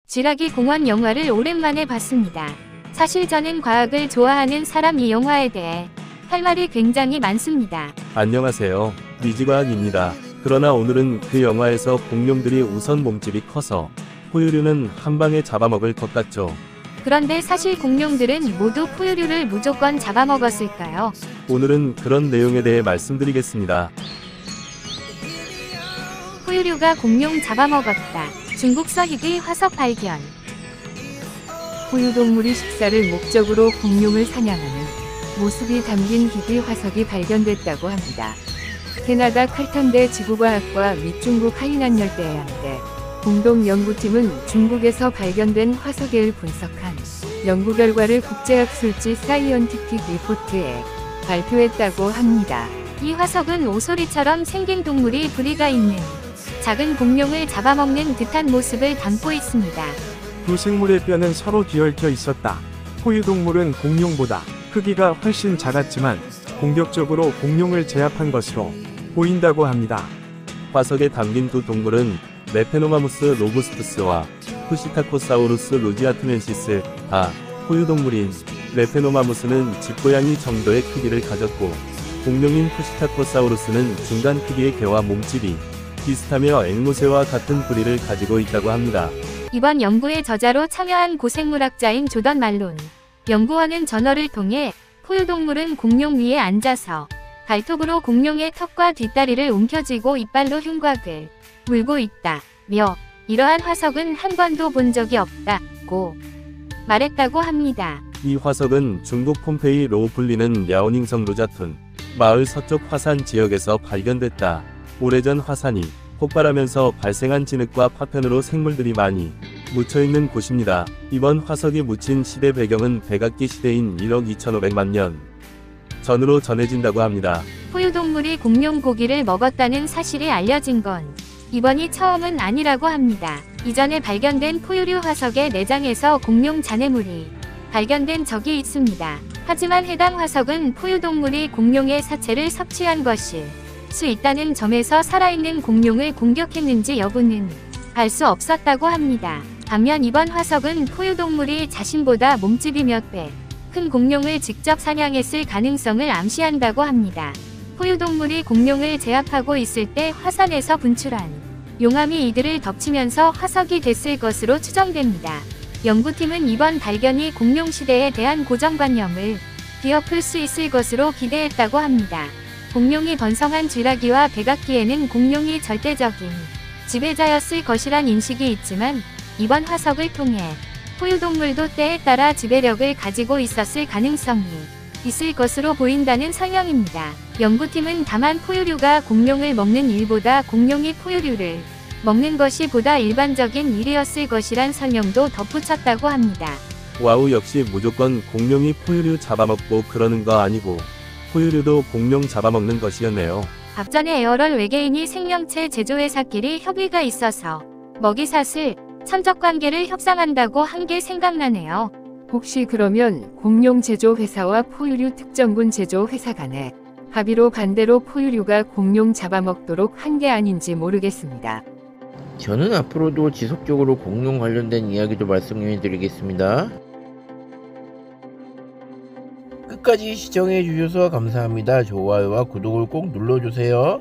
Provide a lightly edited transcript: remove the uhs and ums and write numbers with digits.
쥐라기 공원 영화를 오랜만에 봤습니다. 사실 저는 과학을 좋아하는 사람 이 영화에 대해 할 말이 굉장히 많습니다. 안녕하세요. 미지과학입니다. 그러나 오늘은 그 영화에서 공룡들이 우선 몸집이 커서 포유류는 한 방에 잡아먹을 것 같죠. 그런데 사실 공룡들은 모두 포유류를 무조건 잡아먹었을까요? 오늘은 그런 내용에 대해 말씀드리겠습니다. 포유류가 공룡 잡아먹었다. 중국서 희귀 화석 발견. 포유동물이 식사를 목적으로 공룡을 사냥하는 모습이 담긴 희귀 화석이 발견됐다고 합니다. 캐나다 칼턴대 지구과학과 및 중국 하이난 열대해양대 공동연구팀은 중국에서 발견된 화석을 분석한 연구 결과를 국제학술지 사이언티픽 리포트에 발표했다고 합니다. 이 화석은 오소리처럼 생긴 동물이 부리가 있는 작은 공룡을 잡아먹는 듯한 모습을 담고 있습니다. 두 생물의 뼈는 서로 뒤얽혀 있었다. 포유동물은 공룡보다 크기가 훨씬 작았지만 공격적으로 공룡을 제압한 것으로 보인다고 합니다. 화석에 담긴 두 동물은 메페노마무스 로부스투스와 푸시타코사우루스 루지아트넨시스, 다 포유동물인 메페노마무스는 집고양이 정도의 크기를 가졌고, 공룡인 푸시타코사우루스는 중간 크기의 개와 몸집이 비슷하며 앵무새와 같은 부리를 가지고 있다고 합니다. 이번 연구의 저자로 참여한 고생물학자인 조던 말론 연구원은 저널을 통해 포유동물은 공룡 위에 앉아서 발톱으로 공룡의 턱과 뒷다리를 움켜쥐고 이빨로 흉곽을 물고 있다며 이러한 화석은 한 번도 본 적이 없다고 말했다고 합니다. 이 화석은 중국 폼페이로 불리는 랴오닝성 루자툰 마을 서쪽 화산 지역에서 발견됐다. 오래전 화산이 폭발하면서 발생한 진흙과 파편으로 생물들이 많이 묻혀있는 곳입니다. 이번 화석이 묻힌 시대 배경은 백악기 시대인 1억 2,500만 년 전으로 전해진다고 합니다. 포유동물이 공룡 고기를 먹었다는 사실이 알려진 건 이번이 처음은 아니라고 합니다. 이전에 발견된 포유류 화석의 내장에서 공룡 잔해물이 발견된 적이 있습니다. 하지만 해당 화석은 포유동물이 공룡의 사체를 섭취한 것일 수 있다는 점에서 살아있는 공룡을 공격했는지 여부는 알 수 없었다고 합니다. 반면 이번 화석은 포유동물이 자신보다 몸집이 몇 배 큰 공룡을 직접 사냥했을 가능성을 암시한다고 합니다. 포유동물이 공룡을 제압하고 있을 때 화산에서 분출한 용암이 이들을 덮치면서 화석이 됐을 것으로 추정됩니다. 연구팀은 이번 발견이 공룡 시대에 대한 고정관념을 뒤엎을 수 있을 것으로 기대했다고 합니다. 공룡이 번성한 쥐라기와 백악기에는 공룡이 절대적인 지배자였을 것이란 인식이 있지만 이번 화석을 통해 포유동물도 때에 따라 지배력을 가지고 있었을 가능성이 있을 것으로 보인다는 설명입니다. 연구팀은 다만 포유류가 공룡을 먹는 일보다 공룡이 포유류를 먹는 것이 보다 일반적인 일이었을 것이란 설명도 덧붙였다고 합니다. 와우, 역시 무조건 공룡이 포유류 잡아먹고 그러는 거 아니고 포유류도 공룡 잡아먹는 것이었네요. 앞전에 에어럴 외계인이 생명체 제조회사끼리 협의가 있어서 먹이사슬, 천적관계를 협상한다고 한 게 생각나네요. 혹시 그러면 공룡 제조 회사와 포유류 특정군 제조 회사 간에 합의로 반대로 포유류가 공룡 잡아먹도록 한 게 아닌지 모르겠습니다. 저는 앞으로도 지속적으로 공룡 관련된 이야기도 말씀해 드리겠습니다. 끝까지 시청해 주셔서 감사합니다. 좋아요와 구독을 꼭 눌러주세요.